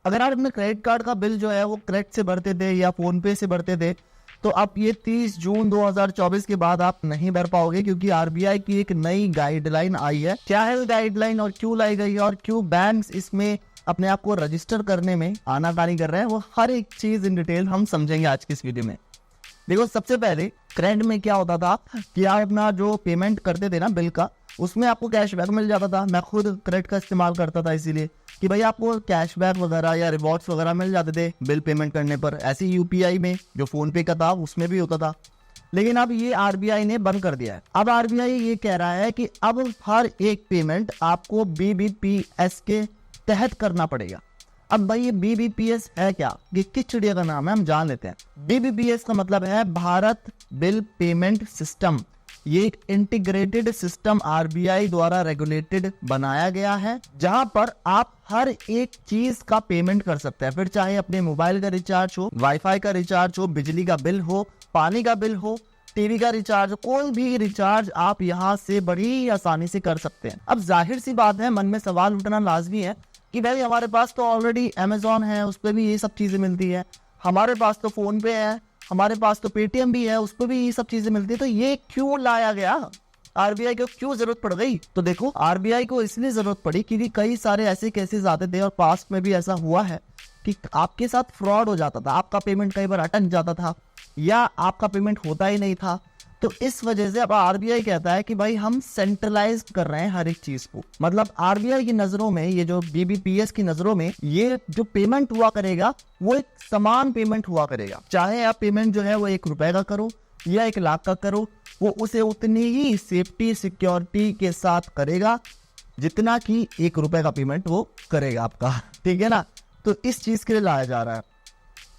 अगर आप अपने क्रेडिट कार्ड का बिल जो है वो क्रेडिट से भरते थे या फोन पे से भरते थे, तो अब ये 30 जून 2024 के बाद आप नहीं भर पाओगे, क्योंकि आरबीआई की एक नई गाइडलाइन आई है। क्या है गाइडलाइन और क्यों लाई गई है और क्यों बैंक्स इसमें अपने आप को रजिस्टर करने में आनाकानी कर रहे हैं, वो हर एक चीज इन डिटेल हम समझेंगे आज की इस वीडियो में। देखो, सबसे पहले क्रेडिट में क्या होता था कि आप अपना जो पेमेंट करते थे ना बिल का, उसमें आपको कैशबैक मिल जाता था। मैं खुद क्रेडिट का इस्तेमाल करता था, इसीलिए कि भाई आपको कैशबैक वगैरह या रिवॉर्ड्स वगैरह मिल जाते थे बिल पेमेंट करने पर। ऐसे यूपीआई में जो फोन पे का था उसमें भी होता था। लेकिन अब ये आरबीआई ने बंद कर दिया है। अब आरबीआई ये कह रहा है कि अब हर एक पेमेंट आपको बीबीपीएस के तहत करना पड़ेगा। अब भाई ये बीबीपीएस है क्या, ये किस चिड़िया का नाम है, हम जान लेते हैं। बीबीपीएस का मतलब है भारत बिल पेमेंट सिस्टम। ये एक इंटीग्रेटेड सिस्टम आरबीआई द्वारा रेगुलेटेड बनाया गया है, जहां पर आप हर एक चीज का पेमेंट कर सकते हैं। फिर चाहे अपने मोबाइल का रिचार्ज हो, वाईफाई का रिचार्ज हो, बिजली का बिल हो, पानी का बिल हो, टीवी का रिचार्ज, कोई भी रिचार्ज आप यहां से बड़ी आसानी से कर सकते हैं। अब जाहिर सी बात है, मन में सवाल उठना लाजमी है कि भाई हमारे पास तो ऑलरेडी अमेजोन है, उस पर भी ये सब चीजें मिलती है। हमारे पास तो फोन पे है, हमारे पास तो पेटीएम भी है, उस पर भी ये सब चीजें मिलती है। तो ये क्यों लाया गया, आरबीआई को क्यों जरूरत पड़ गई? तो देखो, आरबीआई को इसलिए जरूरत पड़ी क्योंकि कई सारे ऐसे केसेस आते थे और पास्ट में भी ऐसा हुआ है कि आपके साथ फ्रॉड हो जाता था। आपका पेमेंट कई बार अटक जाता था या आपका पेमेंट होता ही नहीं था। तो इस वजह से अब आरबीआई कहता है कि भाई हम सेंट्रलाइज कर रहे हैं हर एक चीज को। मतलब आरबीआई की नजरों में, ये जो बीबीपीएस की नजरों में, ये जो पेमेंट हुआ करेगा वो एक समान पेमेंट हुआ करेगा। चाहे आप पेमेंट जो है वो 1 रुपए का करो या 1 लाख का करो, वो उसे उतनी ही सेफ्टी सिक्योरिटी के साथ करेगा जितना कि 1 रुपए का पेमेंट वो करेगा आपका। ठीक है ना? तो इस चीज के लिए लाया जा रहा है।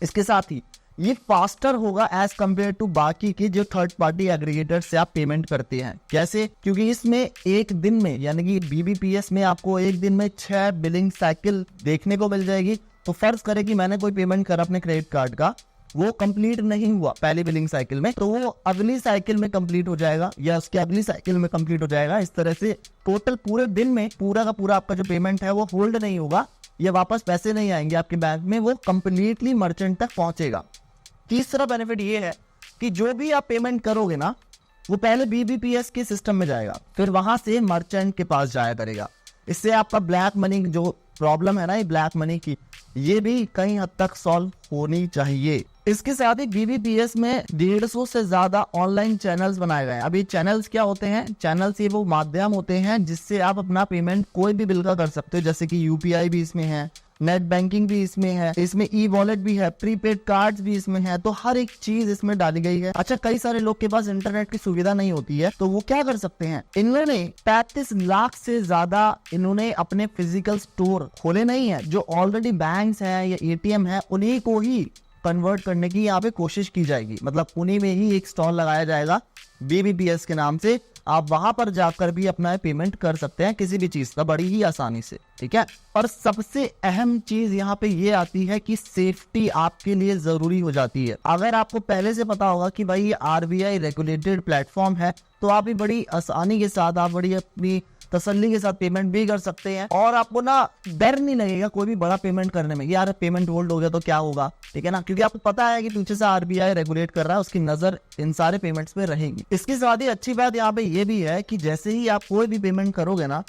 इसके साथ ही ये फास्टर होगा एज कम्पेयर टू बाकी के जो थर्ड पार्टी एग्रीगेटर से आप पेमेंट करते हैं। कैसे? क्योंकि इसमें एक दिन में, यानी कि बीबीपीएस में आपको एक दिन में 6 बिलिंग साइकिल देखने को मिल जाएगी। तो फर्ज करें कि मैंने कोई पेमेंट करा अपने क्रेडिट कार्ड का, वो कंप्लीट नहीं हुआ पहली बिलिंग साइकिल में, तो वो अगली साइकिल में कंप्लीट हो जाएगा या उसके अगली साइकिल में कंप्लीट हो जाएगा। इस तरह से टोटल पूरे दिन में पूरा का पूरा आपका जो पेमेंट है वो होल्ड नहीं होगा या वापस पैसे नहीं आएंगे आपके बैंक में, वो कंप्लीटली मर्चेंट तक पहुंचेगा। तीसरा बेनिफिट ये है कि जो भी आप पेमेंट करोगे ना, वो पहले बीबीपीएस के सिस्टम में जाएगा, फिर वहां से मर्चेंट के पास जाया करेगा। इससे आपका ब्लैक मनी जो प्रॉब्लम है ना, ये ब्लैक मनी की, ये भी कई हद तक सॉल्व होनी चाहिए। इसके साथ ही बीबीपीएस में 150 से ज्यादा ऑनलाइन चैनल्स बनाए गए हैं। अब ये चैनल्स क्या होते हैं? चैनल्स ये वो माध्यम होते हैं जिससे आप अपना पेमेंट कोई भी बिल का कर सकते हो। जैसे कि यूपीआई भी इसमें है, नेट बैंकिंग भी इसमें है, इसमें ई वॉलेट भी है, प्रीपेड कार्ड्स भी इसमें है। तो हर एक चीज इसमें डाली गई है। अच्छा, कई सारे लोग के पास इंटरनेट की सुविधा नहीं होती है, तो वो क्या कर सकते हैं? इन्होंने 35 लाख से ज्यादा इन्होंने अपने फिजिकल स्टोर खोले नहीं है। जो ऑलरेडी बैंक्स हैं या एटीएम है, उन्हीं को ही कन्वर्ट करने की यहाँ पे कोशिश की जाएगी। मतलब उन्हीं में ही एक स्टॉल लगाया जाएगा बीबीपीएस के नाम से। आप वहां पर जाकर भी अपना पेमेंट कर सकते हैं किसी भी चीज का बड़ी ही आसानी से। ठीक है? और सबसे अहम चीज यहाँ पे ये आती है कि सेफ्टी आपके लिए जरूरी हो जाती है। अगर आपको पहले से पता होगा कि भाई ये आरबीआई रेगुलेटेड प्लेटफॉर्म है, तो आप भी बड़ी आसानी के साथ, आप बड़ी अपनी तसल्ली के साथ पेमेंट भी कर सकते हैं और आपको ना डर नहीं लगेगा कोई भी बड़ा पेमेंट करने में, यार पेमेंट होल्ड हो गया तो क्या होगा। ठीक है ना? क्योंकि आपको पता है कि पीछे से आरबीआई रेगुलेट कर रहा है, उसकी नजर इन सारे पेमेंट्स पे रहेगी। इसके साथ ही अच्छी बात यहाँ पे ये भी है कि जैसे ही आप कोई भी पेमेंट करोगे ना,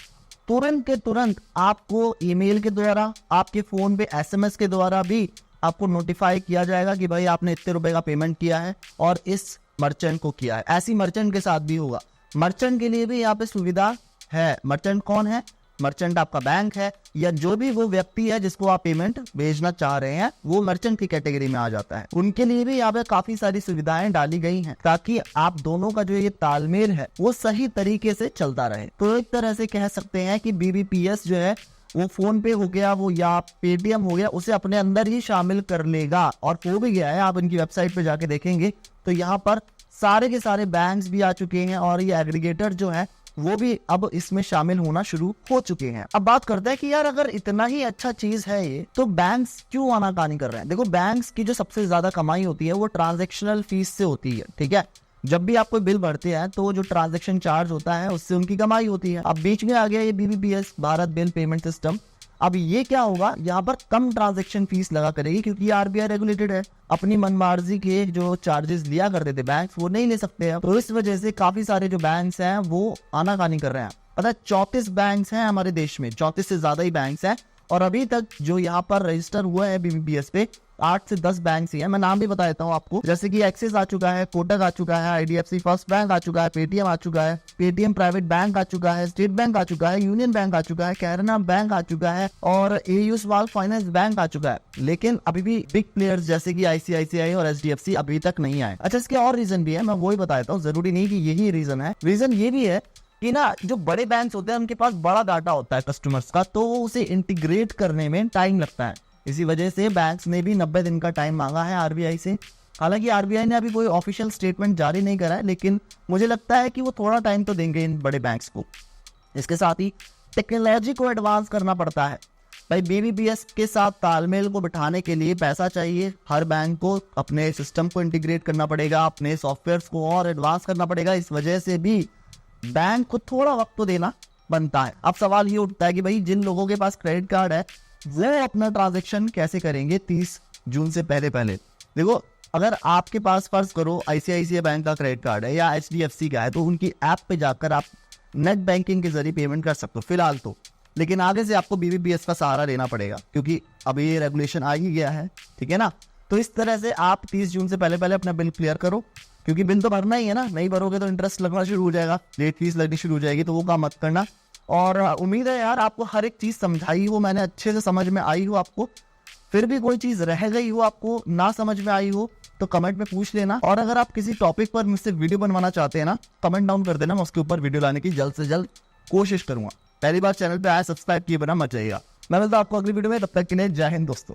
तुरंत के तुरंत आपको ईमेल के द्वारा, आपके फोन पे एसएमएस के द्वारा भी आपको नोटिफाई किया जाएगा कि भाई आपने इतने रुपए का पेमेंट किया है और इस मर्चेंट को किया है। ऐसी मर्चेंट के साथ भी होगा। मर्चेंट के लिए भी यहाँ पे सुविधा है। मर्चेंट कौन है? मर्चेंट आपका बैंक है या जो भी वो व्यक्ति है जिसको आप पेमेंट भेजना चाह रहे हैं, वो मर्चेंट की कैटेगरी में आ जाता है। उनके लिए भी यहाँ पे काफी सारी सुविधाएं डाली गई हैं ताकि आप दोनों का जो ये तालमेल है वो सही तरीके से चलता रहे। तो एक तरह से कह सकते हैं कि बीबीपीएस जो है वो फोन पे हो गया, वो या पेटीएम हो गया, उसे अपने अंदर ही शामिल कर लेगा और हो भी गया है। आप इनकी वेबसाइट पे जाके देखेंगे तो यहाँ पर सारे के सारे बैंक्स भी आ चुके हैं और ये एग्रीगेटर जो है वो भी अब इसमें शामिल होना शुरू हो चुके हैं। अब बात करते हैं कि यार अगर इतना ही अच्छा चीज है ये, तो बैंक्स क्यों आनाकानी कर रहे हैं? देखो, बैंक्स की जो सबसे ज्यादा कमाई होती है वो ट्रांजैक्शनल फीस से होती है। ठीक है? जब भी आप कोई बिल भरते हैं तो जो ट्रांजैक्शन चार्ज होता है उससे उनकी कमाई होती है। अब बीच में आ गया ये BBPS, Bharat bill payment system. अब ये क्या होगा, यहाँ पर कम ट्रांजैक्शन फीस लगा करेगी क्योंकि आरबीआई रेगुलेटेड है। अपनी मनमार्जी के जो चार्जेस लिया करते थे बैंक, वो नहीं ले सकते हैं। तो इस वजह से काफी सारे जो बैंक्स हैं वो आनाकानी कर रहे हैं। पता है 34 बैंक्स हैं हमारे देश में, 34 से ज्यादा ही बैंक्स हैं। और अभी तक जो यहाँ पर रजिस्टर हुआ है BBPS पे 8 से 10 बैंक ही है। मैं नाम भी बता देता हूँ आपको, जैसे कि एक्सिस आ चुका है, कोटक आ चुका है, IDFC फर्स्ट बैंक आ चुका है, पेटीएम आ चुका है, पेटीएम प्राइवेट बैंक आ चुका है, स्टेट बैंक आ चुका है, यूनियन बैंक आ चुका है, कैनरा बैंक आ चुका है और AU स्मॉल फाइनेंस बैंक आ चुका है। लेकिन अभी भी बिग प्लेयर्स जैसे कि ICICI और HDFC अभी तक नहीं आए। अच्छा, इसके और रीजन भी है, मैं वही बता देता हूँ, जरूरी नहीं कि यही रीजन है। रीजन ये भी है कि ना जो बड़े बैंक्स होते हैं उनके पास बड़ा डाटा होता है कस्टमर्स का, तो उसे इंटीग्रेट करने में टाइम लगता है। इसी वजह से बैंक्स ने भी 90 दिन का टाइम मांगा है आरबीआई से। हालांकि आरबीआई ने अभी कोई ऑफिशियल स्टेटमेंट जारी नहीं करा है, लेकिन मुझे लगता है कि वो थोड़ा टाइम तो देंगे इन बड़े बैंक्स को। इसके साथ ही टेक्नोलॉजी को एडवांस करना पड़ता है भाई। BBPS के साथ तालमेल को बिठाने के लिए पैसा चाहिए। हर बैंक को अपने सिस्टम को इंटीग्रेट करना पड़ेगा, अपने सॉफ्टवेयर को और एडवांस करना पड़ेगा। इस वजह से भी बैंक को थोड़ा वक्त तो देना बनता है। अब सवाल ये उठता है कि भाई जिन लोगों के पास क्रेडिट कार्ड है वो अपना ट्रांजैक्शन कैसे करेंगे 30 जून से पहले। देखो, अगर आपके पास फर्ज करो ICICI बैंक का क्रेडिट कार्ड है या HDFC का है, तो उनकी ऐप पे जाकर आप नेट बैंकिंग के जरिए पेमेंट कर सकते हो फिलहाल तो। लेकिन आगे से आपको BBPS का सहारा लेना पड़ेगा क्योंकि अभी ये रेगुलेशन आ ही गया है, ठीक है ना। तो इस तरह से आप 30 जून से पहले अपना बिल क्लियर करो, क्योंकि बिल तो भरना ही है ना। नहीं भरोगे तो इंटरेस्ट लगना शुरू हो जाएगा, लेट फीस लगनी शुरू हो जाएगी, तो वो काम मत करना। और उम्मीद है यार आपको हर एक चीज़ समझाई हो मैंने, अच्छे से समझ में आई हो आपको। फिर भी कोई चीज़ रह गई हो, आपको ना समझ में आई हो, तो कमेंट में पूछ लेना। और अगर आप किसी टॉपिक पर मुझसे वीडियो बनवाना चाहते हैं ना, कमेंट डाउन कर देना, मैं उसके ऊपर वीडियो लाने की जल्द से जल्द कोशिश करूंगा। पहली बार चैनल पे आया, सब्सक्राइब किए बिना मत जाइएगा। मैं मिलता हूं आपको अगली वीडियो में, तब तक के लिए जय हिंद दोस्तों।